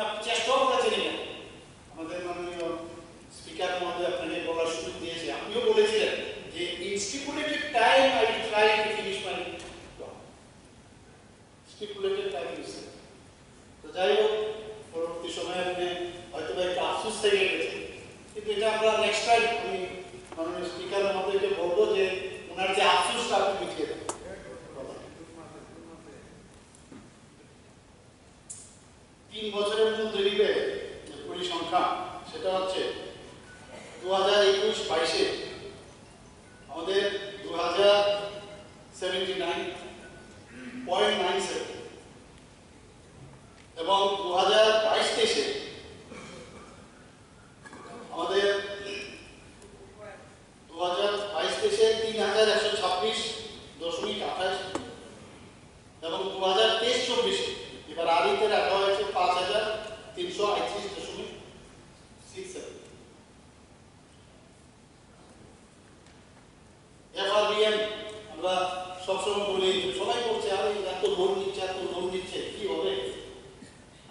আপনি চেষ্টাও করেছেন না। আমাদের মাননীয় স্পিকার মহোদয় আপনাকে বলার সুযোগ দিয়েছে, আপনিও বলেছিলেন যে in stipulated time I will try to finish my job. Stipulated time is, তো যাই হোক পরবর্তী সময়ে আপনি হয়তো একটু আফসোস থেকে গেছে, কিন্তু এটা আমরা নেক্সট টাইম আমি মাননীয় স্পিকার মহোদয়কে বলবো যে ওনার যে আফসোসটা আপনি মিটিয়ে দেন। 3 বছরের মধ্যে দিবে যে পরিসংখ্যান, সেটা হচ্ছে 2021-22 আমাদের 2079.97 এবং 2022-23 আমাদের 3126.28 এবং 2023-24 এবার আদিতে রাখা হয়েছে 5338.67। এফআরবিএম আমরা সবসময় বলি, সবাই বলছে আরে এত লোন নিচ্ছে কি হবে।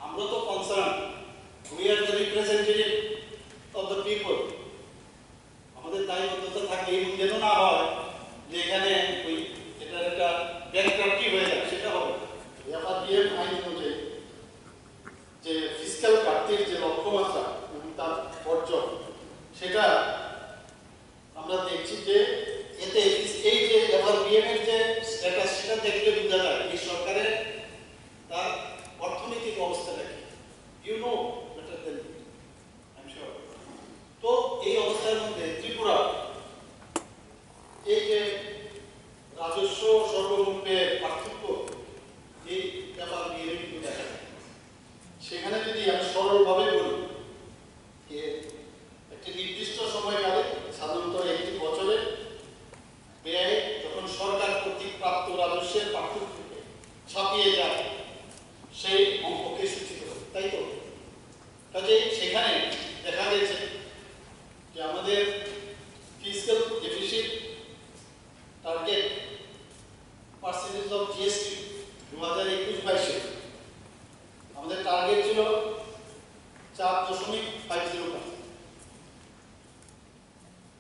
আমরা তো concern, we are the representative of the people. আমাদের দায়বদ্ধতা থাকে এমন যেন না হয় যে এখানে ওই এটার একটা ব্যাংক্রাপ্টি হয়ে যায়, সেটা হবে। এফআরবিএম আইন অনুযায়ী যে ফিসক্যাল ঘাটতির যে লক্ষ্যমাত্রা এবং তার অর্জন, সেটা আমরা দেখছি যে এতে এই যে এফআরবিএম এর যে স্ট্যাটাস, সেটা দেখলে বোঝা যায় এই সরকারের তার অর্থনৈতিক অবস্থাটা কি। You know better than I am sure. তো এই অবস্থার মধ্যে ত্রিপুরা এই যে রাজস্ব সর্বমূল্যের পার্থক্য এই এফআরবিএম কিন্তু দেখা যায়। সেখানে যদি আমি সরলভাবে বলি যে একটি নির্দিষ্ট সময়কালে সাধারণত একটি বছরে ব্যয় যখন সরকার কর্তৃক প্রাপ্ত রাজস্বের পার্থক্যকে ছাপিয়ে যায়, সেই অঙ্ককে সূচিত করে, তাই তো? কাজে সেখানে দেখা গেছে যে আমাদের fiscal deficit target percentage of GST 2021-22 আমাদের টার্গেট ছিল 4.50%,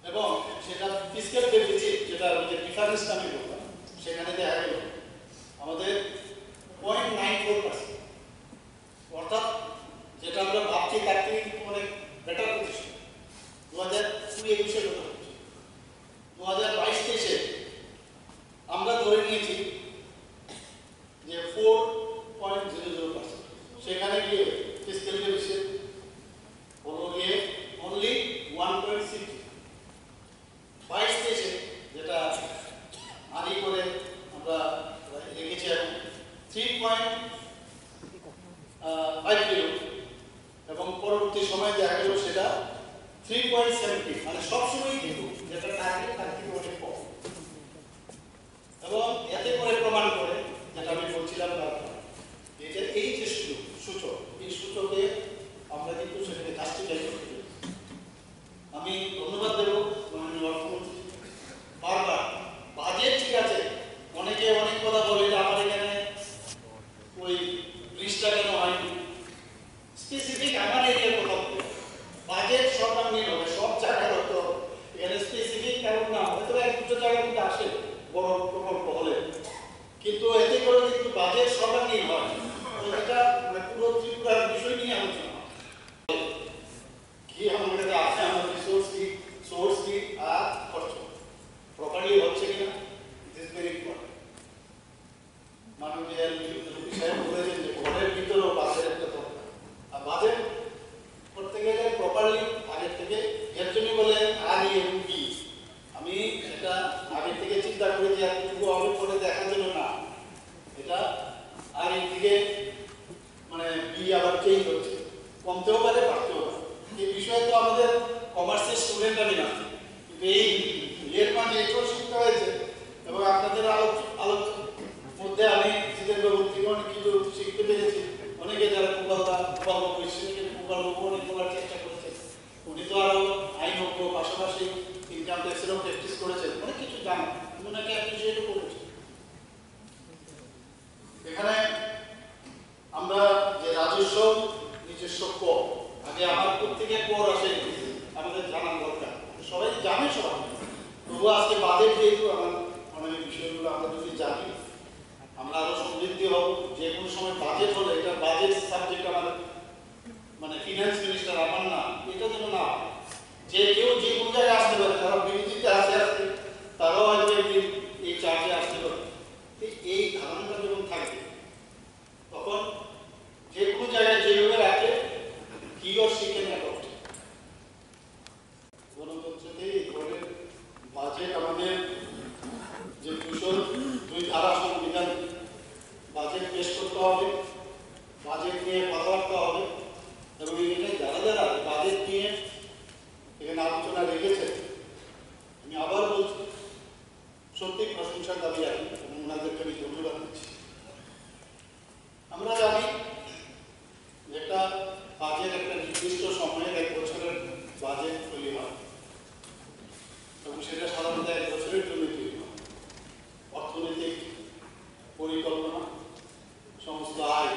এবং সেটা ফিসক্যাল ডেফিসিট যেটা ডিফারেন্স আমি বললাম, সেখানে দেখা গেল আমাদের 0.94%, অর্থাৎ যেটা আমরা ভাবছি তার থেকে কিন্তু অনেক বেটার পজিশন 2020-21 কথা হচ্ছে। 2022-23 আমরা ধরে নিয়েছি যে 4.00%, সেখানে গিয়ে ফিসক্যাল ডেফিসিট হলো গিয়ে অনলি 1.6। 22-23 যেটা আদি করে আমরা রেখেছি এখন 3.50, এবং পরবর্তী সময় দেখা গেল সেটা 3.70, মানে সবসময় কিন্তু যেটা টার্গেট তার থেকে অনেক কম। এবং এতে করে প্রমাণ করে যেটা আমি বলছিলাম এটা এই যে সূচক, এই সূচকে আমরা কিন্তু সেটাকে জাস্টিফাই করতে পারি। আমি ধন্যবাদ দেব মাননীয় অর্থমন্ত্রী। বারবার বাজেট ঠিক আছে, অনেকে অনেক কথা বলে যে আমার এখানে ওই ব্রিজটা কেন হয়নি, স্পেসিফিক আমার এরিয়ার কথা বলে বাজেট সর্বাঙ্গীন হবে, সব জায়গায় হতো। এখানে স্পেসিফিক কারণ না, হয়তো এক দুটো জায়গায় কিন্তু আসে বড় প্রকল্প হলে, কিন্তু এতে করে কিন্তু বাজেট সর্বাঙ্গীন হয়। এটা পুরো ত্রিপুরার বিষয় নিয়ে আলোচনা কি আমার কাছে আছে, আমার রিসোর্স কি, সোর্স কি, আর খরচ প্রপারলি হচ্ছে কিনা, ইট ইজ ভেরি ইম্পর্টেন্ট। মাননীয় সাহেব বলেছেন যে ঘরের ভিতরেও বাজেট একটা দরকার, আর বাজেট করতে গেলে প্রপারলি আগের থেকে, এর জন্য বলে আগে এবং বি, আমি এটা আগের থেকে চিন্তা করে যে এতটুকু হবে পরে দেখার জন্য না, এটা আগের থেকে মানে বি আবার চেঞ্জ হচ্ছে, কমতেও পারে বাড়তেও পারে। এই বিষয়ে তো আমাদের কমার্সের স্টুডেন্ট আমি না, কিন্তু এই এর মানে এটাও শিখতে হয়েছে, এবং আপনাদের আলোচনার মধ্যে আমি জিতেন্দ্রবাবুর থেকে অনেক কিছু শিখতে পেরেছি। অনেকে যারা প্রকল্প অনেক বলার চেষ্টা করেছে, উনি তো আরো আইনজ্ঞ, পাশাপাশি ইনকাম ট্যাক্সেরও প্র্যাকটিস করেছেন, অনেক কিছু জানেন, ওনাকে অ্যাপ্রিসিয়েটও করেছে। এখানে আমরা যে রাজস্ব নিজস্ব কর, আগে আমার প্রত্যেকে কর আসে আমাদের জানার দরকার, সবাই জানে সবাই। তবু আজকে বাজেট যেহেতু আমার অনেক বিষয়গুলো আমরা যদি জানি আমরা আরো সমৃদ্ধি হব। যে কোনো সময় বাজেট হলে এটা বাজেট সাবজেক্ট আমার মানে ফিনান্স মিনিস্টার আমার না, এটা যেন না যে কেউ যে কোনো জায়গায় আসতে পারে, তারা বিরোধীতে আসে আসতে তারাও হয়তো একদিন এই চার্জে আসতে পারে। এই ধারণাটা যখন থাকবে তখন যে কোনো জায়গায় যেভাবে রাখে কি ওর শিখে নেওয়া উচিত। গণতন্ত্রতে এই ধরনের বাজেট আমাদের যে 202 ধারা সংবিধান, বাজেট পেশ করতে হবে, বাজেট নিয়ে কথাবার্তা হবে এবং এখানে যারা যারা বাজেট নিয়ে এখানে আলোচনা রেখেছে আমি আবার বলছি সত্যি প্রশংসার দাবি রাখি এবং ওনাদেরকে আমি ধন্যবাদ দিচ্ছি। আমরা জানি একটা বাজেট একটা নির্দিষ্ট সময়ের 1 বছরের বাজেট তৈরি হয় এবং সেটা সাধারণত 1 বছরের জন্য তৈরি হয়। অর্থনৈতিক পরিকল্পনা, সমস্ত আয়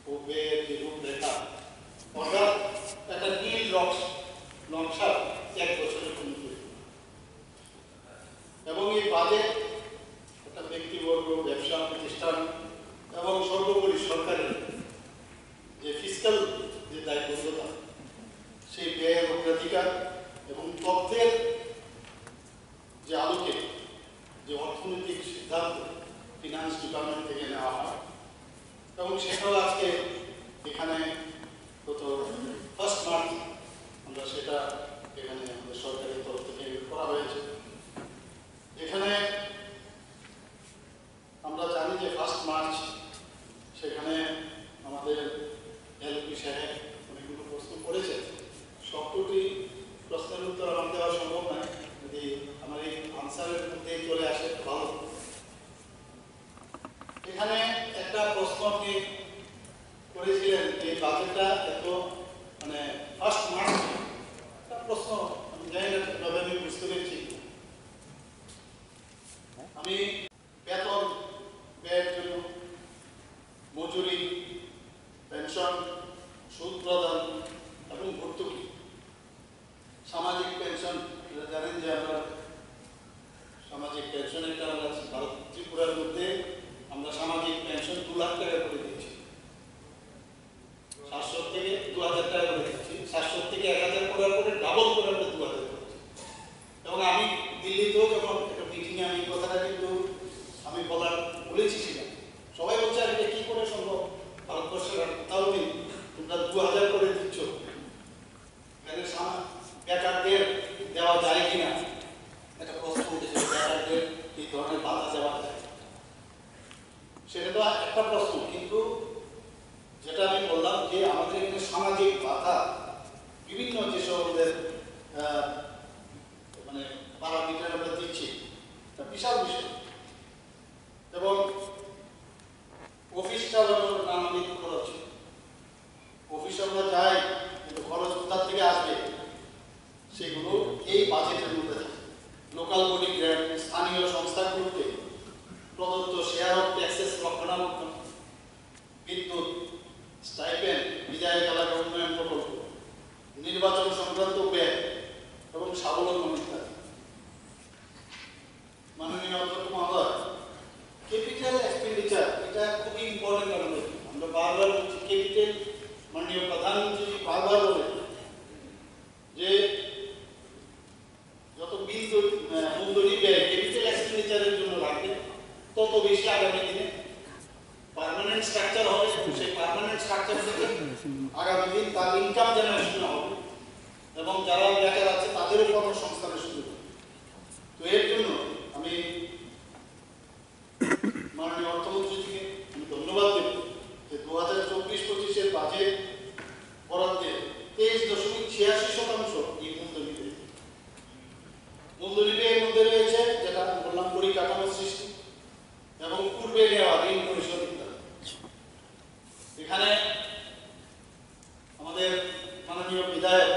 ও ব্যয়ের যে রূপরেখা অর্থাৎ একটা নীল নকশা 1 বছরের জন্য তৈরি হয়। এবং এই বাজেট একটা ব্যক্তিবর্গ, ব্যবসা প্রতিষ্ঠান এবং সর্বোপরি সরকারের যে ফিসক্যাল যে দায়বদ্ধতা, সেই ব্যয়ের অগ্রাধিকার এবং তথ্যের যে আলোকে যে অর্থনৈতিক সিদ্ধান্ত ফিনান্স ডিপার্টমেন্ট থেকে নেওয়া হয় এবং সেটাও আজকে এখানে গত 1 মার্চ আমরা সেটা এখানে আমাদের সরকারের তরফ থেকে করা হয়েছে। এখানে আমরা জানি যে 1 মার্চ সেখানে আমাদের এলপি সাহেব অনেকগুলো প্রশ্ন করেছে, সবকটি প্রশ্নের উত্তর আমার দেওয়া সম্ভব নয়, যদি আমার এই আনসারের মধ্যে চলে আসে ভালো। এখানে একটা প্রশ্ন আপনি করেছিলেন যে বাজেটটা এত মানে 1 মার্চ একটা প্রশ্ন আমি জানি না কিভাবে আমি বুঝতে পেরেছি। আমি বেতন ব্যয়ের জন্য মজুরি, পেনশন, সুদ প্রদান এবং ভর্তুকি, সামাজিক পেনশন, জানেন যে আমরা সামাজিক পেনশন একটা আমরা ভারত ত্রিপুরার মধ্যে আমরা সামাজিক পেনশন 2 লাখ টাকা করে দিচ্ছি, 700 থেকে 2000 টাকা করে দিচ্ছি, 700 থেকে 1000 করার পরে ডাবল করে আমরা 2000 করছি। এবং আমি দিল্লিতেও যখন একটা মিটিংয়ে আমি কথাটা কিন্তু আমি বলেছি ছিলাম, সবাই বলছে আর এটা কি করে সম্ভব, ভারতবর্ষের তাও নেই, তোমরা 2000 করে দিচ্ছ, এখানে বেকারদের দেওয়া যায় কিনা একটা প্রশ্ন উঠেছে, বেকারদের এই ধরনের বাধা দেওয়া যায়, সেটা তো একটা প্রশ্ন। কিন্তু যেটা আমি বললাম যে আমাদের এখানে সামাজিক বাধা বিভিন্ন যেসব আমাদের মানে প্যারামিটার আমরা দিচ্ছি, বিশাল বিষয়। এবং অফিস চালানোর নানাবিধ খরচ, অফিস আমরা যাই কিন্তু খরচ কোথা থেকে আসবে সেগুলো এই বাজেটের মধ্যে থাকে। লোকাল বডি গ্র্যান্ট, স্থানীয় সংস্থাগুলোতে প্রদত্ত শেয়ার অফ ট্যাক্সেস রক্ষণাবেক্ষণ, বিদ্যুৎ, স্টাইপেন্ড, বিধায়ক এলাকা উন্নয়ন প্রকল্প, নির্বাচন সংক্রান্ত ব্যয় এবং স্বাবলম্বন ইত্যাদি। মাননীয় অধ্যক্ষ মহোদয়, ক্যাপিটাল এক্সপেন্ডিচার এটা খুবই ইম্পর্টেন্ট। আমরা বারবার বলছি ক্যাপিটাল, মাননীয় প্রধানমন্ত্রী বারবার বলেন যে যত মূলধনী ব্যয় ক্যাপিটাল এক্সপেন্ডিচারের জন্য লাগবে তত বেশি আগামী দিনে পার্মানেন্ট স্ট্রাকচার হবে, সেই পার্মানেন্ট স্ট্রাকচার থেকে আগামী দিন তার ইনকাম জেনারেশন হবে এবং যারা বেকার আছে তাদেরও কর্মসংস্থানের সুযোগ হবে। তো এর জন্য আমি মাননীয় অর্থমন্ত্রীকে আমি ধন্যবাদ দেব যে 2024-25-এর বাজেট বরাদ্দে 23.86% এই মূলধনী ব্যয়ের মধ্যে রয়েছে, যেটা আমি বললাম পরিকাঠামো সৃষ্টি এবং পূর্বে নেওয়া ঋণ পরিশোধ ইত্যাদি। এখানে আমাদের মাননীয় বিধায়ক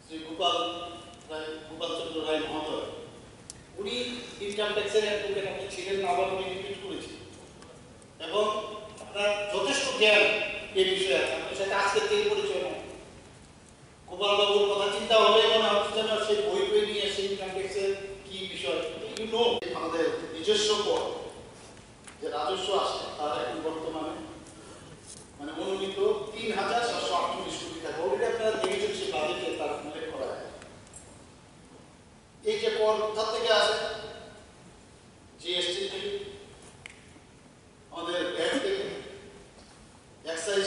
শ্রী গোপাল চন্দ্র রায় মহোদয়, উনি ইনকাম ট্যাক্সের অ্যাডভোকেট, আপনি ছিলেন না, আবার উনি রিপিট করেছেন এবং আপনার যথেষ্ট জ্ঞান এই বিষয়ে আছে। আপনার সাথে আজকের থেকে পরিচয় নেই। গোপাল বাবুর কথা চিন্তা হবে মনে হচ্ছে যেন সেই বই বই নিয়ে সেই ইনকাম ট্যাক্সের কি বিষয় আমাদের নিজস্ব কর যে রাজস্ব আসে তার এখন বর্তমানে মানে অনুমিত ৩,৭৪৮ কোটি টাকা। অলরেডি আপনারা দেখেছেন সেই বাজেটে তার উল্লেখ করা হয়। এই যে কর কোথা থেকে আসে? জিএসটি থেকে, আমাদের ভ্যাট থেকে, excise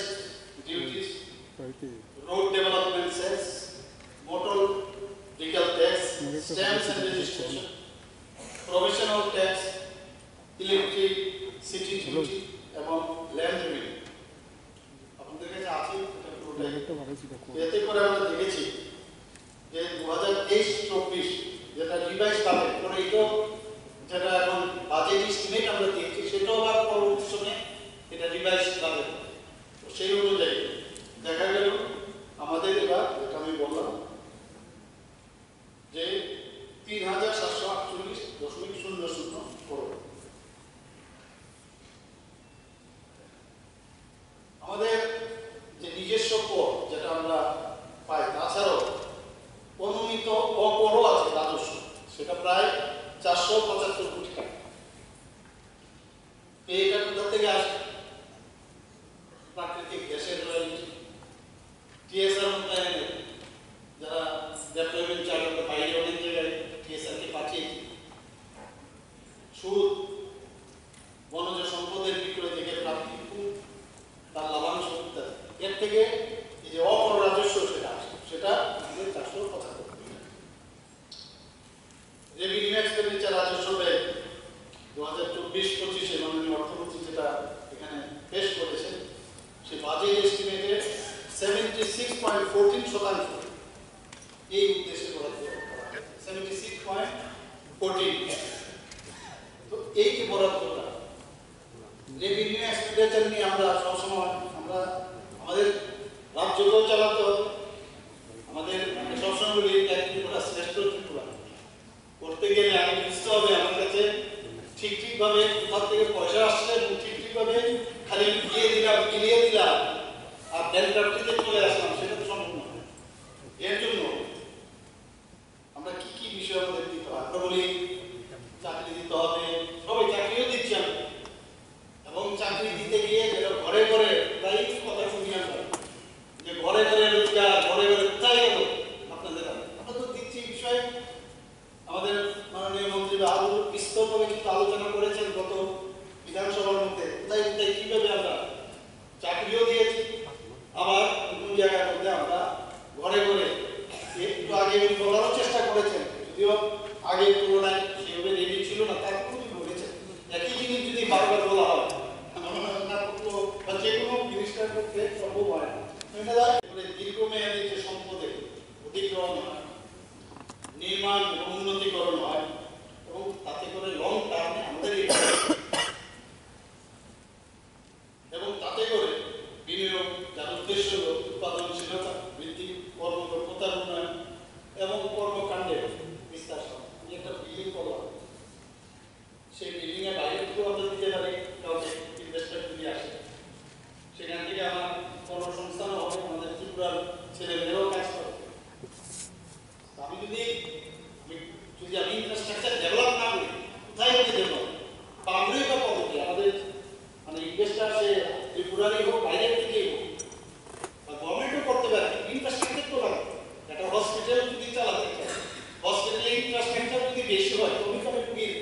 duties, road development cess, motor vehicle tax, stamps and registration, provisional tax, electricity duty এবং ল্যান্ড রেভিনিউ। আপনাদের কাছে আছে এতে করে আমরা দেখেছি যে 2023-24 যেটা রিভাইজ বাজেট মানে এটা যেটা এখন বাজেট এস্টিমেট আমরা দিয়েছি সেটাও আবার পরবর্তী সময়ে এটা রিভাইজ বাজেট। তো সেই অনুযায়ী দেখা গেল আমাদের এবার যেটা আমি বললাম যে ৩,৭৪৮.০০ করোড়। আমাদের যে নিজস্ব কর যেটা আমরা পাই তাছাড়াও অনুমিত অকরও আছে রাজস্ব, সেটা প্রায় ৪৭৫ কোটি টাকা। এইটা কোথা থেকে আসে? প্রাকৃতিক গ্যাসের রয়্যালটি, টিএসআর মোতায়েন, যারা ডেভেলপমেন্ট চাই আমরা বাইরে অনেক জায়গায় টিএসআরকে পাঠিয়েছি, সুদ, বনজ সম্পদের বিক্রয় থেকে প্রাপ্তি, তার লাভাংশ ইত্যাদি। এর থেকে এই যে অকর রাজস্ব সেটা আসে, সেটা ৪৭৫ কোটি টাকা। রেভিনিউ এক্সপেন্ডিচার রাজস্ব ব্যয় 2024-25 মাননীয় অর্থমন্ত্রী যেটা এখানে পেশ করেছেন সেই বাজেট এস্টিমেটে 76.14% এই উদ্দেশ্যে বরাদ্দ করা হয়। 76.14। তো এই যে বরাদ্দটা রেভিনিউ এক্সপেন্ডিচার নিয়ে আমরা সবসময় আমরা আমাদের রাজ্যকেও চালাতে হবে, আমাদের সবসময় বলি ত্রিপুরা শ্রেষ্ঠ ত্রিপুরা করতে গেলে আগে বুঝতে হবে আমার কাছে ঠিকভাবে কোথা থেকে পয়সা আসছে এবং ঠিকভাবে খালি গিলিয়ে দিলাম আর ব্যাংক্রাফটিতে চলে আসলাম, সেটা তো সম্ভব নয়। এর জন্য আমরা কি কি বিষয় আমাদের দিতে হবে? আমরা বলি চাকরি দিতে হবে, সবাই চাকরিও দিচ্ছি আমরা, এবং চাকরি দিতে গিয়ে যেটা ঘরে ঘরে প্রায় কথা শুনি আমরা যে ঘরে ঘরে রোজগার, ঘরে ঘরে কোথায় গেল আপনাদের? আমরা তো দিচ্ছি বিষয়ে আমাদের মাননীয় মন্ত্রী আরো বিস্তরভাবে কিন্তু আলোচনা করেছেন গত বিধানসভার মধ্যে কোথায় কোথায় কিভাবে আমরা চাকরিও দিয়েছি, আবার কোন জায়গার মধ্যে আমরা ঘরে ঘরে একটু আগে বলারও চেষ্টা করেছেন, যদিও আগের তুলনায় সেভাবে রেডি ছিল না, তারপরেও বলেছেন একই জিনিস যদি বারবার বলা হয় বা যে কোনো জিনিসটার পক্ষে সম্ভব হয় না। দীর্ঘমেয়াদী যে সম্পদের অধিগ্রহণ হয়, নির্মাণ এবং উন্নতিকরণ হয় এবং তাতে করে লং টার্মে আমাদের এবং তাতে করে বিনিয়োগ যার উদ্দেশ্য উৎপাদনশীলতা বৃদ্ধি, কর্মদক্ষতার উন্নয়ন এবং কর্মকাণ্ডের বিস্তার। আমি একটা বিল্ডিং করলাম, সেই বিল্ডিং এর বাইরে থেকেও আমরা দিতে পারি, কাউকে ইনভেস্টর যদি আসে সেখান থেকে আমার কর্মসংস্থানও হবে, আমাদের ত্রিপুরার ছেলেমেয়েরাও কাজ করবে। আমি ইনফ্রাস্ট্রাকচার ডেভেলপ না করি কোথায় গিয়ে ডেভেলপ পাবলিক বা পদ্ধতি আমাদের মানে ইনভেস্টার সে ত্রিপুরারই হোক বাইরের থেকেই হোক বা গভর্নমেন্টও করতে পারে, ইনফ্রাস্ট্রাকচার তো লাগে। একটা হসপিটাল যদি চালাতে চায়, হসপিটালে ইনফ্রাস্ট্রাকচার যদি বেশি হয় তবে তবে রুগীর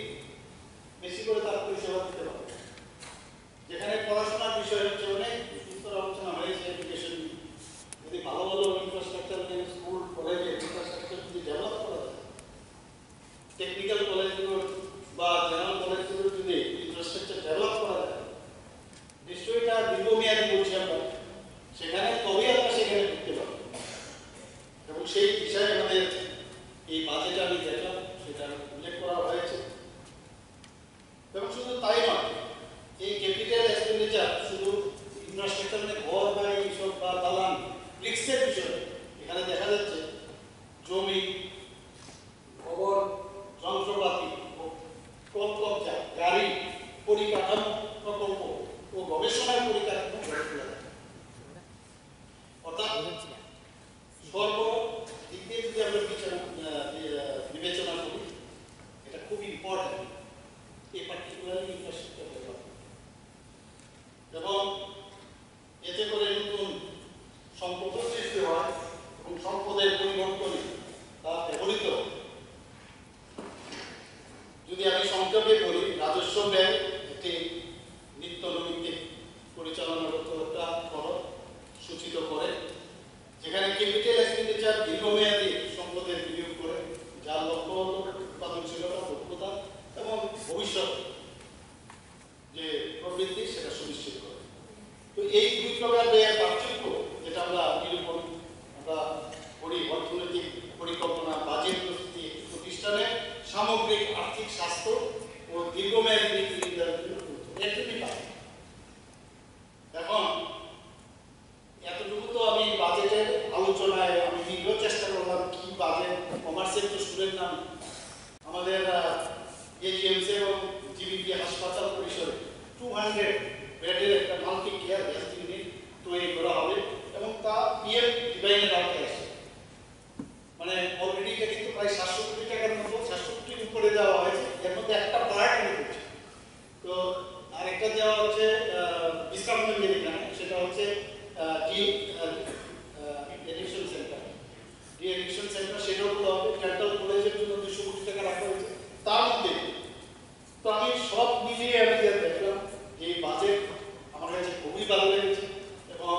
বেশি করে তার পরিষেবা দিতে পারে। যেখানে পড়াশোনার বিষয় হচ্ছে অনেক সুন্দর আলোচনা হয়েছে, এডুকেশন যদি ভালো ভালো ইনফ্রাস্ট্রাকচার স্কুল কলেজে ইনফ্রাস্ট্রাকচার যদি ডেভেলপ করা যায়, টেকনিক্যাল কলেজগুলো বা জেনারেল কলেজগুলো যদি ইনফ্রাস্ট্রাকচার ডেভেলপ করা যায়, নিশ্চয়ই এটা দীর্ঘমেয়াদী বলছি আমরা, সেখানে তবেই আমরা সেখানে ঢুকতে পারবো। এবং সেই বিষয়ে আমাদের এই বাজেটে আমি দেখলাম সেটা উল্লেখ করা হয়েছে। এবং শুধু তাই নয়, এই ক্যাপিটাল এক্সপেন্ডিচার শুধু ইনফ্রাস্ট্রাকচার মানে ঘর বা এইসব বা দালান রিক্সের বিষয়, এখানে দেখা যাচ্ছে জমি, খবর, যন্ত্রপাতি, কবজা, গাড়ি, পরিকাঠামো প্রকল্প ও গবেষণার পরিকাঠামো গড়ে তোলা যায়। এই দুই প্রকার ব্যয়ের পার্থক্য যেটা আমরা নিরূপণ আমরা করি অর্থনৈতিক পরিকল্পনা, বাজেট প্রস্তুতি, প্রতিষ্ঠানের সামগ্রিক আর্থিক স্বাস্থ্য ও দীর্ঘমেয়াদী নীতি নির্ধারণের জন্য একটুকুই পাই। এখন এতটুকু তো আমি বাজেটের আলোচনায় আমি নিজেও চেষ্টা করলাম কি বাজেট, কমার্সের তো স্টুডেন্ট নাম, আমাদের এজিএমসি এবং জিবিপি হাসপাতাল পরিসরে 200 বেডের একটা মাল্টি কেয়ার হেলথ ইউনিট তৈরি করা হবে এবং তা পিএম ডিভাইনের আওতায় আসে। মানে অলরেডি এটা কিন্তু প্রায় 700 কোটি টাকার মতো, 700 কোটির উপরে দেওয়া হয়েছে। এর মধ্যে একটা পার্ট আমি করছি, তো আরেকটা দেওয়া হচ্ছে বিশ্রামগঞ্জের এখানে, সেটা হচ্ছে de addiction centre. De addiction centre সেটাও দেওয়া হবে। ডেন্টাল কলেজের জন্য 200 কোটি টাকা রাখা হয়েছে তার মধ্যে। তো আমি সব মিলিয়ে আমি দেখলাম যে এই বাজেট আমার কাছে খুবই ভালো লেগেছে এবং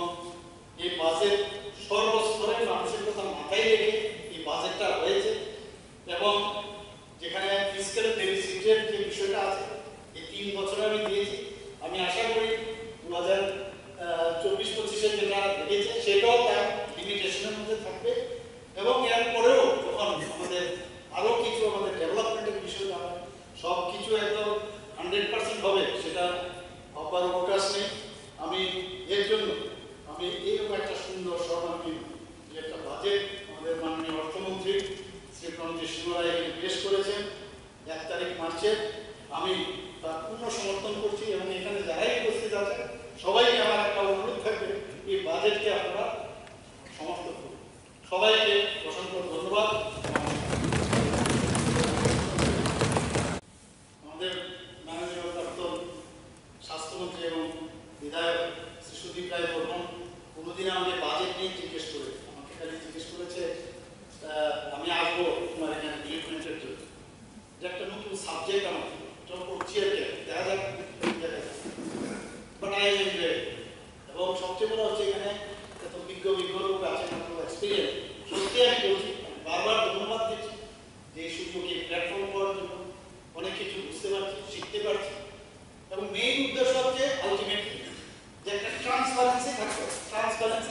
এই বাজেট সর্বস্তরের মানুষের কথা মাথায় রেখে এই বাজেটটা হয়েছে এবং যেখানে ফিসক্যাল ডেফিসিটের যে বিষয়টা আছে এই 3 বছরে আমি দিয়েছি। আমি আশা করি 2024-25-এর যেটা রেখেছে সেটাও তার লিমিটেশনের মধ্যে থাকবে এবং এরপরেও যখন আমাদের আরও কিছু আমাদের ডেভেলপমেন্টের বিষয় আমার সব কিছু একদম 100% হবে সেটা হবার অবকাশ নেই। আমি এর জন্য আমি এইরকম একটা সুন্দর সর্বাঙ্গীন যে একটা বাজেট আমাদের মাননীয় অর্থমন্ত্রী শ্রী প্রণজিৎ সিংহ রায় পেশ করেছেন 1 তারিখ মার্চে, আমি তার পূর্ণ সমর্থন করছি এবং এখানে যারাই উপস্থিত আছে সবাইকে আমার একটা অনুরোধ থাকবে এই বাজেটকে আপনারা সমর্থন করুন। সবাইকে অসংখ্য ধন্যবাদ। আমাদের মাননীয় প্রাক্তন স্বাস্থ্যমন্ত্রী এবং বিধায়ক শ্রী সুদীপ রায় বর্মন কোনোদিন আমাকে বাজেট নিয়ে জিজ্ঞেস করে, আমাকে খালি জিজ্ঞেস করেছে আমি আসবো তোমার এখানে ডিলিটমেন্টের জন্য, যে একটা নতুন সাবজেক্ট আমার যখন পড়ছি আর কি দেখা যাক বাট আই এম এনজয়েড। এবং সবচেয়ে বড় হচ্ছে এখানে এত বিজ্ঞ লোক আছেন, আপনার এক্সপিরিয়েন্স, সত্যি আমি বলছি বারবার ধন্যবাদ দিচ্ছি যে এই সুযোগে প্ল্যাটফর্ম পাওয়ার জন্য। অনেক কিছু বুঝতে পারছি, শিখতে পারছি এবং মেইন উদ্দেশ্য হচ্ছে আলটিমেটলি যে একটা ট্রান্সপারেন্সি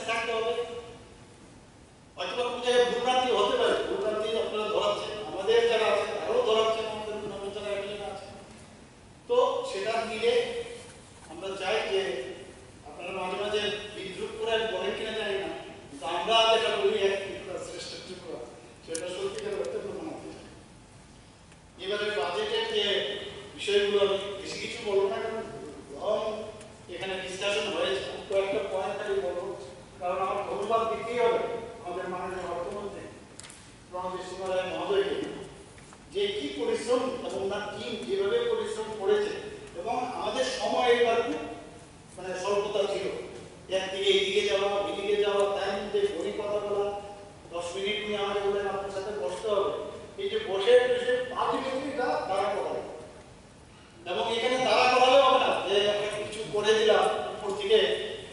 থাকতে হবে। হয়তো কোনো জায়গায় ভুলভ্রান্তি হতে পারে, ভুলভ্রান্তি আপনারা ধরাচ্ছেন, আমাদের যারা আছে তারাও ধরাচ্ছেন, আমাদের নতুন যারা এখানে আছে, তো সেটা মিলে আমরা চাই যে আপনারা মাঝে মাঝে বিদ্রুপ করে বলেন কিনা জানি না, কিন্তু আমরা যেটা বলি শ্রেষ্ঠ সেটা সত্যিকার করতে প্রমাণ হতে চাই। এবারে বাজেটের যে বিষয়গুলো আমি বেশি কিছু বলবো না, কারণ এখানে ডিসকাশন হয়েছে, কয়েকটা পয়েন্ট খালি বলবো, কারণ আমার ধন্যবাদ দিতেই হবে আমাদের মাননীয় অর্থমন্ত্রী প্রণজিৎ সিংহ রায় মহোদয়কে, যে কি পরিশ্রম এবং তার টিম যেভাবে পরিশ্রম করেছে এবং আমাদের সময় এবার মানে স্বল্পতা ছিল, একদিকে এইদিকে যাওয়া ওইদিকে যাওয়া, তার মধ্যে ঘড়ি কথা বলা, 10 মিনিট নিয়ে আমাকে বললেন আপনার সাথে বসতে হবে, এই যে বসে আলটিমেটলিটা দাঁড়া করাবে এবং এখানে দাঁড়া করালেও হবে না যে কিছু করে দিলাম উপর থেকে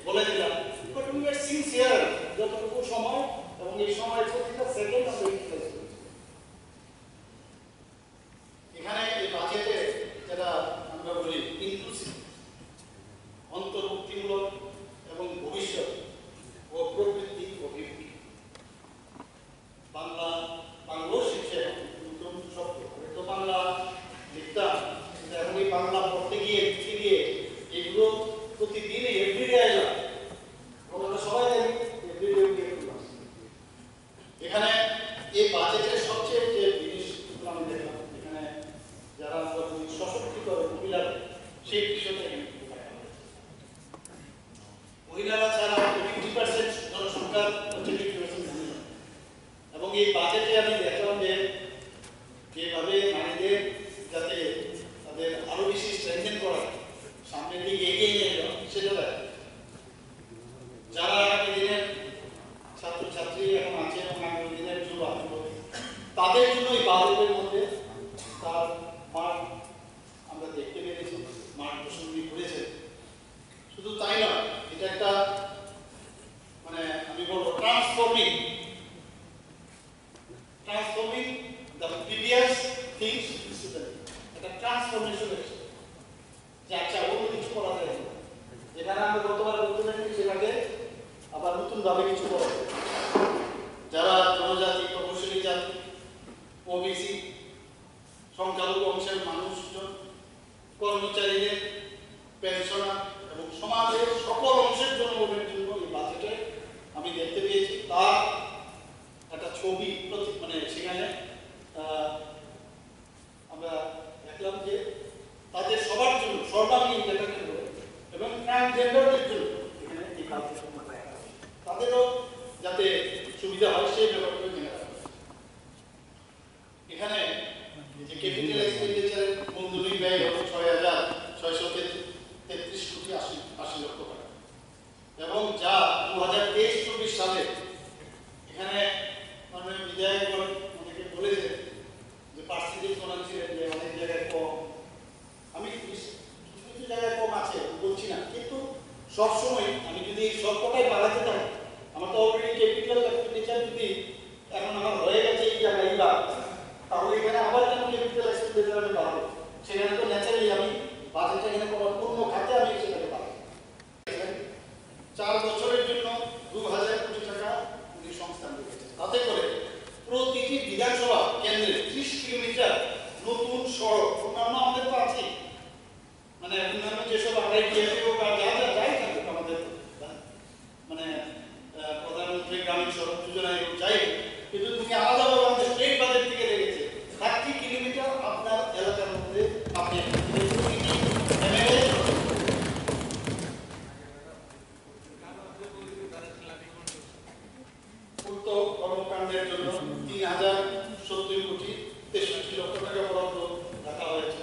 বলে দিলাম, বাট উই আর সিনসিয়ার যতটুকু সময় এবং এই সময়ের প্রতিটা সেকেন্ড আমরা ইউটিলাইজ করি। এখানে এই বাজেটে যেটা আমরা বলি ইনক্লুসিভ, অন্তর্ভুক্তিমূলক এবং ভবিষ্যৎ ও প্রবৃত্তি অভিমুখী, বাংলাও শিখছে নতুন শব্দ, তো বাংলা লিখতাম এখন এই বাংলা পড়তে গিয়ে লিখতে গিয়ে এগুলো প্রতিদিনই এভরিডে আসলাম, আমরা সবাই জানি এভরিডে এখানে এই বাজেটের সবচেয়ে যে জিনিসগুলো আমি দেখলাম এখানে যারা সশক্তিকর মহিলা সেই বিষয়টা এখানে মহিলারা ছাড়া 50% জনসংখ্যার হচ্ছে 50% মহিলা এবং এই বাজেটে আমি দেখলাম যে যেভাবে নারীদের যাতে তাদের আরো বেশি স্ট্রেংথেন করা সামনের দিকে এগিয়ে নিয়ে গেল সেটা যারা আগামী দিনের ছাত্রছাত্রী এখন আছে এবং আগামী দিনের যুবা তাদের জন্য এই বাজেটের মধ্যে তার মাঠ আমরা দেখতে পেরেছি, মাঠ প্রসঙ্গী করেছে। শুধু তাই না, এটা একটা মানে আমি বলবো ট্রান্সফর্ম তাদেরও যাতে সুবিধা হয় সেই ব্যাপারটা নিয়ে আসা। এখানে যে ক্যাপিটাল এক্সপেন্ডিচারের মূলধনী ব্যয় হলো 6,633 কোটি ৮০ লক্ষ টাকা, এবং যা 2023-24 সালে এখানে মাননীয় বিধায়কগণ অনেকে বলেছে যে পার্সেন্টেজ বলেছিলেন যে অনেক জায়গায় কম। আমি কিছু কিছু জায়গায় কম আছে বলছি না, কিন্তু সবসময় আমি যদি সব কটাই বাড়াতে থাকি, আমার তো অলরেডি ক্যাপিটাল এক্সপেন্ডিচার যদি এখন আমার হয়ে গেছে এই জায়গায় বা, তাহলে এখানে আবার কেন ক্যাপিটাল এক্সপেন্ডিচার আমি বাড়াবো? সেখানে তো ন্যাচারালি আমি বাজেটটা এখানে করার অন্য খাতে আমি সেটাকে বাড়াবো। 4 বছরের জন্য 2,000 কোটি টাকা উনি সংস্থান রেখেছেন। তাতে করে প্রতিটি বিধানসভা কেন্দ্রে 30 কিলোমিটার নতুন সড়ক, অন্যান্য আমাদের তো আছে, মানে অন্যান্য যেসব আইডিএফ বা যা যা যাই থাকুক আমাদের, মানে প্রধানমন্ত্রী গ্রামীণ সড়ক যোজনায় যাই, কিন্তু তুমি আলাদাভাবে আমাদের স্টেট বাজেট থেকে রেখেছে 30 কিলোমিটার আপনার এলাকার মধ্যে আপনি কর্মকাণ্ডের জন্য 3,070 কোটি 63 লক্ষ টাকা বরাদ্দ রাখা হয়েছে।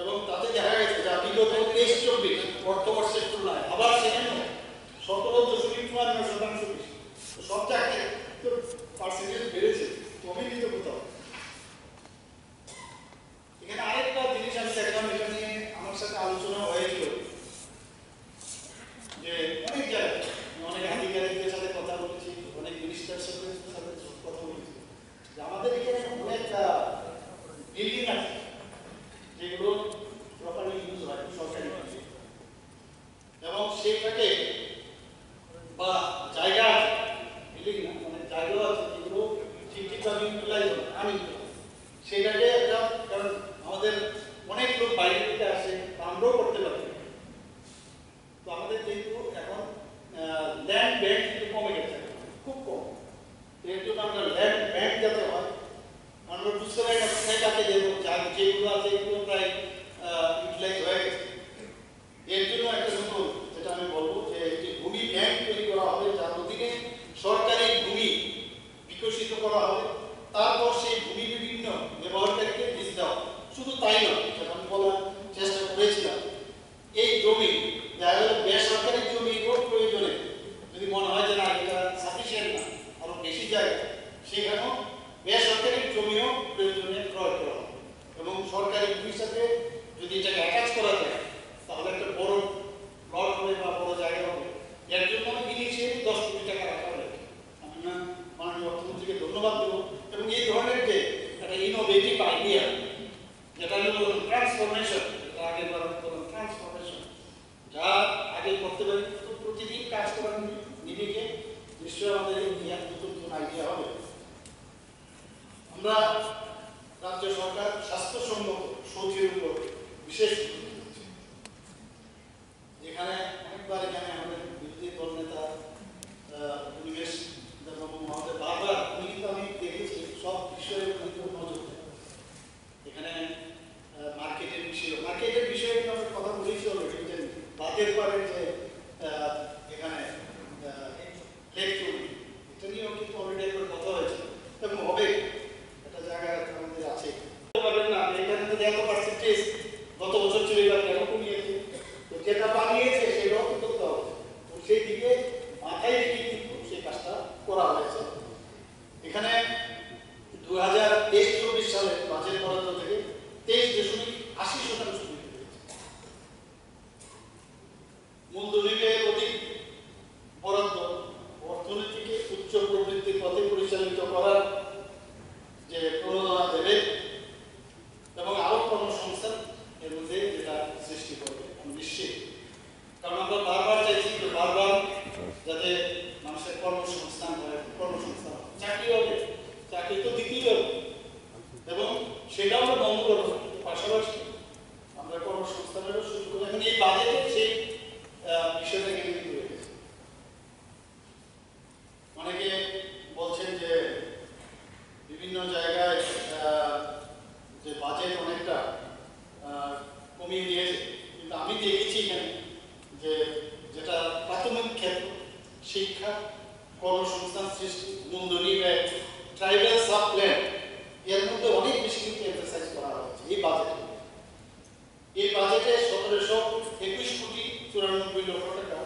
এবং তাতে দেখা গেছে যা বিগত 23-24 অর্থবর্ষের তুলনায় আবার সেখানে 17.54% বেশি। সব জায়গায় তো পার্সেন্টেজ বেড়েছে, অভিনীত কোথাও। এখানে আরেকটা জিনিস আমি দেখলাম, এটা নিয়ে আমার সাথে আলোচনা হয়েছিল যে অনেক জায়গায় অনেক আধিকারিকদের সাথে কথা বলেছি, অনেক মিনিস্টার সাথে কথা বলেছি যে আমাদের এখানে অনেক বিল্ডিং আছে যেগুলো প্রপারলি ইউজ হয় সরকারি, এবং সেইটাকে বা জায়গা বিল্ডিং না, মানে জায়গা আছে যেগুলো ঠিকঠাকভাবে ইউটিলাইজ হয়, আমি সেটাকে একটা, কারণ আমাদের অনেক লোক বাইরে থেকে আসে, আমরাও করতে পারি, তো আমাদের যেহেতু এখন ল্যান্ড ব্যাংক কিন্তু কমে গেছে, খুব কম, এর জন্য আমরা ল্যান্ড ব্যাংক যাতে হয়, আমরা বুঝতে পারি না কোথায় কাকে দেবো, যেগুলো আছে এগুলো প্রায় ইউটিলাইজ হয়ে গেছে। এর জন্য একটা নতুন, যেটা আমি বলবো যে একটি ভূমি ব্যাংক তৈরি করা হবে, যার অধীনে সরকারি ভূমি বিকশিত করা হবে, তারপর সেই ভূমি বিভিন্ন ব্যবহারকারীকে লিজ দেওয়া। শুধু তাই নয়, যেটা আমি বলার চেষ্টা করেছিলাম, এই জমি বেসরকারি জমিরও প্রয়োজনে যদি মনে হয় যে না এটা সাফিসিয়েন্ট না, আরো বেশি জায়গা, সেখানেও বেসরকারি জমিও প্রয়োজনে ক্রয় করা হবে, এবং সরকারি ভূমির সাথে যদি এটাকে অ্যাটাচ করা যায় তাহলে একটা বড় প্লট হবে বা বড় জায়গা হবে। এর জন্য ইনিশিয়ালি 10 কোটি টাকা রাখা হবে। আমি মাননীয় অর্থমন্ত্রীকে ধন্যবাদ দেবো, এবং এই ধরনের যে একটা ইনোভেটিভ আইডিয়া, যেটা হলো ট্রান্সফরমেশন, আগের বার ট্রান্সফরমেশন, যা আগে করতে পারি তো প্রতিদিন কাজ করার নিরিখে নিশ্চয়ই আমাদের নতুন নতুন আইডিয়া হবে। আমরা রাজ্য সরকার স্বাস্থ্যসম্মত শৌচের উপর বিশেষ গুরুত্ব দিচ্ছি। যেখানে অনেকবার এখানে আমাদের বিরোধী দল নেতা পরিবেশ মহোদয় বারবার, উনি কিন্তু আমি দেখেছি সব বিষয়ে নজর দেয়। এখানে মার্কেটের বিষয়ে আমরা কথা বলেছি অলরেডি, যে বাতের পারে যে এখানে লেক তৈরি, এটা নিয়েও কিন্তু অলরেডি একবার কথা হয়েছে এবং হবে, একটা জায়গা আমাদের আছে। পারবেন না এখানে যদি এত পার্সেন্টেজ গত বছর চলে গেল কেন কমিয়েছে, তো যেটা বানিয়েছে সেটাও করতে হবে। উন্নয়ন ক্ষেত্র, শিক্ষা, কর্মসংস্থান সৃষ্টি, মূলধনী ব্যয়, ট্রাইবাল সাব প্ল্যান, এর মধ্যে অনেক বেশি কিন্তু এমফাসাইজ করা হয়েছে এই বাজেটে। এই বাজেটে 1721,94,00,00,000 টাকা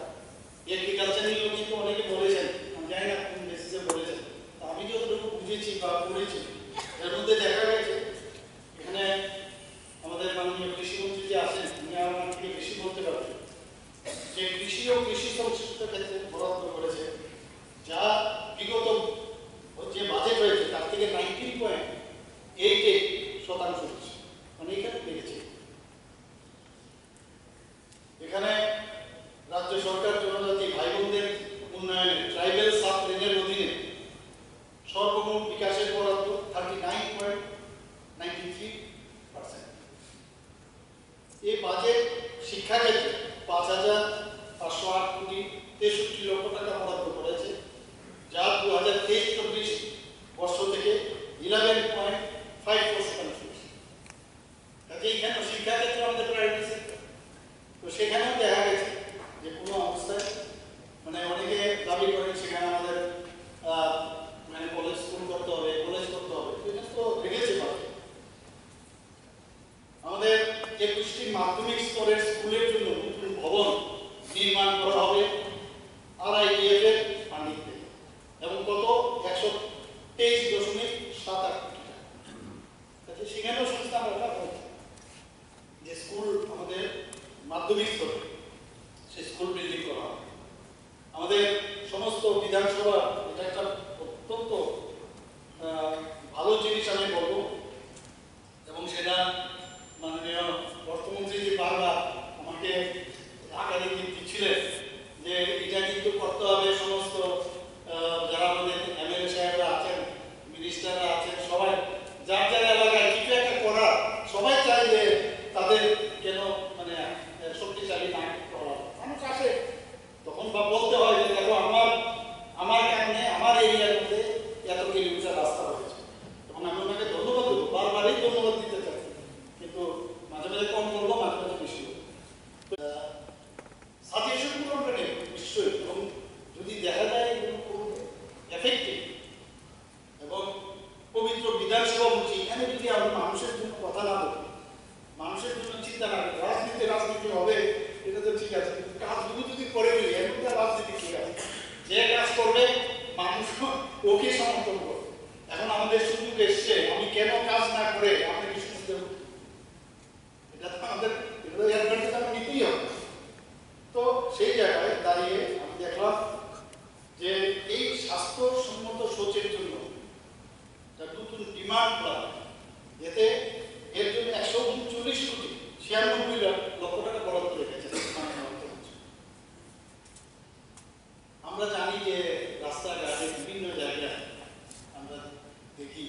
এগ্রিকালচার নিয়ে কিন্তু অনেকে বলেছেন, আমি জানি না কোন বেসিসে বলেছেন, আমি যতটুকু বুঝেছি বা পড়েছি এর মধ্যে দেখা গেছে এখানে আমাদের মাননীয় কৃষিমন্ত্রী যে আছেন উনি আমার থেকে বেশি বলতে পারবেন যে কৃষি ও কৃষি সংশ্লিষ্ট ক্ষেত্রে বরাদ্দ করেছে যা বিগত যে বাজেট হয়েছে তার থেকে 19.88% মানে এখানে বেড়েছে। এখানে রাজ্য সরকার জনজাতি ভাই বোনদের উন্নয়নে ট্রাইবাল সাব প্ল্যানের অধীনে সর্বমোট বিকাশের বরাদ্দ 39.93%। এই বাজেট শিক্ষাক্ষেত্রে 5,508,63,00,000 টাকা বরাদ্দ করেছে, যা 2023-24 বর্ষ থেকে 11.54%। এইখানে শিক্ষাক্ষেত্রে আমাদের প্রায়োরিটি সেক্টর, তো সেখানেও দেখা গেছে যে কোনো অবস্থায় মানে অনেকে দাবি করেন সেখানে আমাদের মানে কলেজ স্কুল করতে হবে, কলেজ করতে হবে, এটা তো রেখেছে পাবে। আমাদের 21টি মাধ্যমিক স্তরের স্কুলের জন্য নতুন ভবন নির্মাণ করা হবে RIDF এর ফান্ডিং থেকে এবং কত 123.78 কোটি টাকা। সেখানেও সংস্থা আমরা যে স্কুল আমাদের মাধ্যমিক স্তরে সেই স্কুল বিল্ডিং করা হবে। আমাদের সমস্ত বিধানসভা এটা একটা অত্যন্ত ভালো জিনিস আমি বলবো, এবং সেটা মাননীয় অর্থমন্ত্রী যে বারবার আমাকে আকারে দিচ্ছিলেন যে এটা কিন্তু করতে হবে। সমস্ত যারা আমাদের MLA সাহেবরা আছেন, মিনিস্টাররা আছেন, সবাই যার যার এলাকায় কিছু একটা করার, সবাই চায় যে তাদের কেন মানে শক্তিশালী না করা। মানুষ আসে তখন বা বলতে হয় যে দেখো আমার কারণে আমার এরিয়ার মধ্যে এত কিলোমিটার রাস্তা হয়েছে, এবং আমি ওনাকে ধন্যবাদ দেবো, বারবারই ধন্যবাদ দিতে চাই, কিন্তু মাঝে মাঝে কম করবো, মাঝে মাঝে বেশি করবো। সাজেশনগুলো আমরা নেব নিশ্চয়ই, এবং যদি দেখা যায় এফেক্টিভ এবং পবিত্র বিধানসভা বলছি, এখানে যদি আমরা মানুষের জন্য কথা না বলি, মানুষের জন্য চিন্তা না করি, রাজনীতি হবে এটা তো ঠিক আছে, কিন্তু কাজগুলো যদি করে ফেলি এর মধ্যে রাজনীতি ঠিক আছে। যে কাজ করবে মানুষ ওকে সমর্থন করবে। এখন আমাদের সুযোগ এসছে, আমি কেন কাজ না করে আপনি কি শুনতে হবে, এটা তো আমাদের অ্যাডভান্টেজ আমরা নিতেই হবে। তো সেই জায়গায় দাঁড়িয়ে আমি দেখলাম যে এই স্বাস্থ্যসম্মত সোচের জন্য নতুন ডিমান্ড করা, এতে এর জন্য 139,96,00,000 টাকা বরাদ্দ রেখেছে। আমরা জানি যে রাস্তাঘাটে বিভিন্ন জায়গায় আমরা দেখি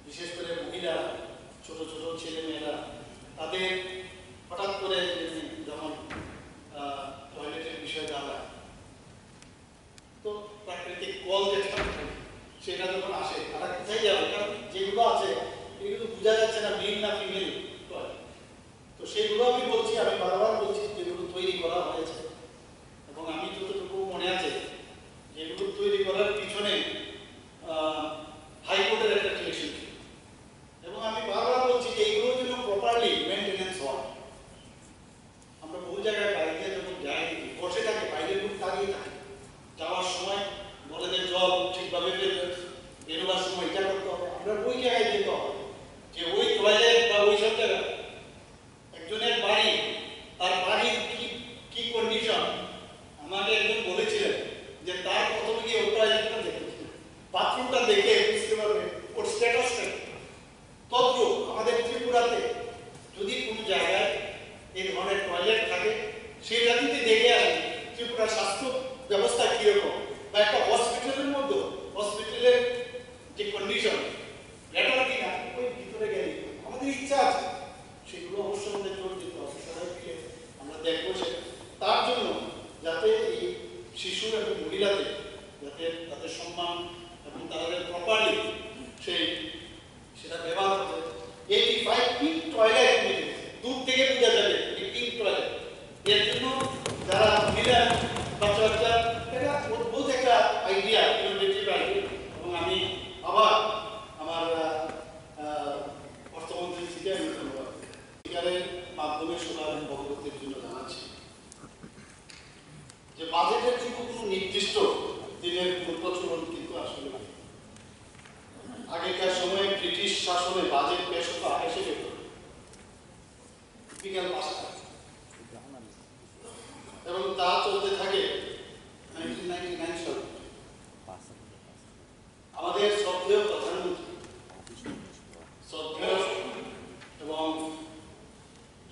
বিশেষ করে মহিলা, ছোট ছোট ছেলে মেয়েরা তাদের হঠাৎ করে যখন টয়লেটের বিষয় দাঁড়ায়, তো প্রাকৃতিক কল যেটা সেটা যখন আসে তারা কোথায় যাবে, কারণ যেগুলো আছে এগুলো বোঝা যাচ্ছে না মেল না ফিমেল টয়লেট। তো সেগুলো আমি বলছি, আমি বারবার বলছি যেগুলো তৈরি করা হয়েছে, এবং আমি যতটুকু মনে আছে যেগুলো তৈরি করার পিছনে হাইকোর্টের একটা ডিরেকশন ছিল, এবং আমি বারবার বলছি যে এইগুলোর জন্য প্রপারলি মেনটেন্যান্স হয়। আমরা বহু জায়গায় বাড়িতে যখন যাই বসে থাকি, বাইরের লোক দাঁড়িয়ে থাকে, যাওয়ার সময় বলে যে জল ঠিকভাবে বেরোবার সময় এটা করতে হবে, আমরা ওই জায়গায় যেতে হবে যে ওই টয়লেট বা ওই সব জায়গায় একজনের বাড়ি, তার বাড়ির কি কন্ডিশন, আমাকে একজন বলেছিলেন যে তার প্রথমে গিয়ে ওর টয়লেটটা দেখেছিল, বাথরুমটা দেখে বুঝতে পারবে ওর স্ট্যাটাসটা। তদ্রূপ আমাদের ত্রিপুরাতে যদি কোনো জায়গায় এই ধরনের টয়লেট থাকে সেটা যদি দেখে আসে ত্রিপুরার স্বাস্থ্য ব্যবস্থা কীরকম, বা একটা হসপিটালের মধ্যে হসপিটালের যে কন্ডিশন বেটার কিনা, ওই ভিতরে গেলে আমাদের ইচ্ছা আছে সেগুলো অবশ্যই আমাদের জোর দিতে হবে। সবাই মিলে আমরা দেখবো তার জন্য যাতে এই শিশু এবং মহিলাদের যাতে তাদের সম্মান এবং তাদের প্রপারলি সেটা ব্যবহার করে। 85 পিঙ্ক টয়লেট দূর থেকে বোঝা যাবে পিঙ্ক টয়লেট। এর জন্য যারা মহিলা বাচ্চা নির্দিষ্ট দিনের প্রচলন কিন্তু আসলে নেই। আগেকার সময়ে ব্রিটিশ শাসনে বাজেট পেশ হতো আকাশে পেত বিকেল 5টা এবং তা চলতে থাকে 1999 সালে। আমাদের শ্রদ্ধেয় প্রধানমন্ত্রী শ্রদ্ধেয় এবং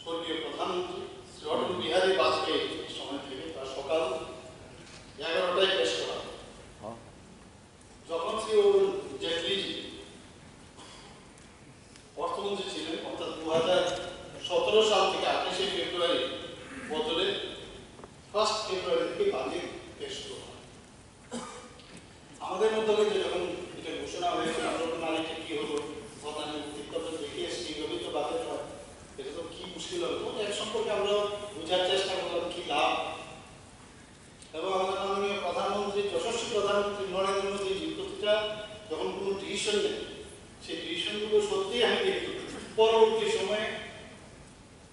স্বর্গীয় প্রধানমন্ত্রী শ্রী অটল বিহারী বাজপেয়ী সময় থেকে তার সকাল 11টায় পেশ করা। যখন শ্রী অরুণ জেটলিজি অর্থমন্ত্রী ছিলেন, অর্থাৎ 2017 সাল থেকে 28শে ফেব্রুয়ারি বদলে 1 ফেব্রুয়ারি থেকে বাজেট পেশ করা হয়। আমাদের মধ্যে যখন এটা ঘোষণা হয়েছে আমরা আরেকটা কি হলো প্রধানমন্ত্রী তখন দেখে এসেছি গঠিত বাজেট হয়, এটা তো কি মুশকিল হলো এক সম্পর্কে আমরা বোঝার চেষ্টা করলাম কি লাভ। এবং আমাদের মাননীয় প্রধানমন্ত্রী যশস্বী প্রধানমন্ত্রী নরেন্দ্র মোদী প্রতিটা যখন কোনো ডিসিশন নেন সেই ডিসিশনগুলো সত্যিই আমি দেখি পরবর্তী সময়ে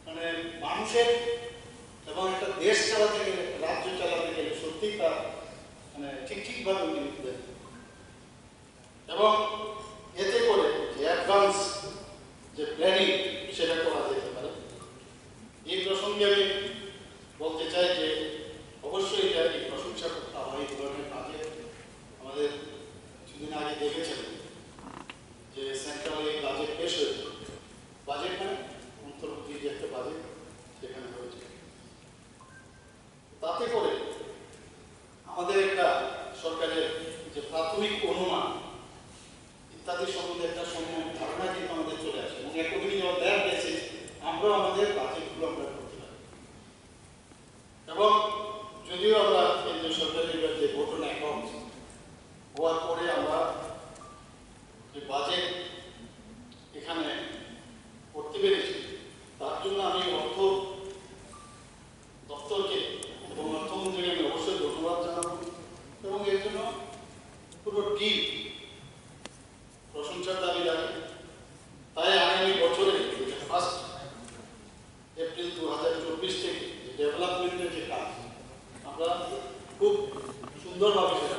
মানে মানুষের এবং একটা দেশ চালাতে গেলে রাজ্য চালাতে গেলে সত্যি তার মানে ঠিকভাবে উন্নীত দেন এবং এতে করে যে অ্যাডভান্স যে প্ল্যানিং সেটা করা যেতে পারে। এই প্রসঙ্গে আমি বলতে চাই যে অবশ্যই এটা এই প্রশংসা করতে হয়। এই ধরনের বাজেট আমাদের কিছুদিন আগে দেখেছেন যে সেন্ট্রাল এই বাজেট পেশ হয়েছে। বাজেট মানে অন্তর্বর্তী যে একটা বাজেট সেখানে হয়েছে, তাতে করে আমাদের একটা সরকারের যে প্রাথমিক অনুমান ইত্যাদি সম্বন্ধে একটা সম্যক ধারণা কিন্তু আমাদের চলে আসে এবং একদিন দেখা গেছে আমরা আমাদের বাজেটগুলো আমরা করতে পারি। এবং যদিও আমরা কেন্দ্রীয় সরকারের যে ভোট অন অ্যাকাউন্ট হওয়ার পরে আমরা যে বাজেট এখানে করতে পেরেছি তার জন্য আমি অর্থ দপ্তরকে এবং অর্থমন্ত্রীকে আমি অবশ্যই ধন্যবাদ জানাবো এবং এর জন্য পুরো টিম প্রশংসার দাবি রাখে। তাই আগামী বছরে 1 এপ্রিল 2024 থেকে ডেভেলপমেন্টের যে কাজ আমরা খুব সুন্দরভাবে সেটা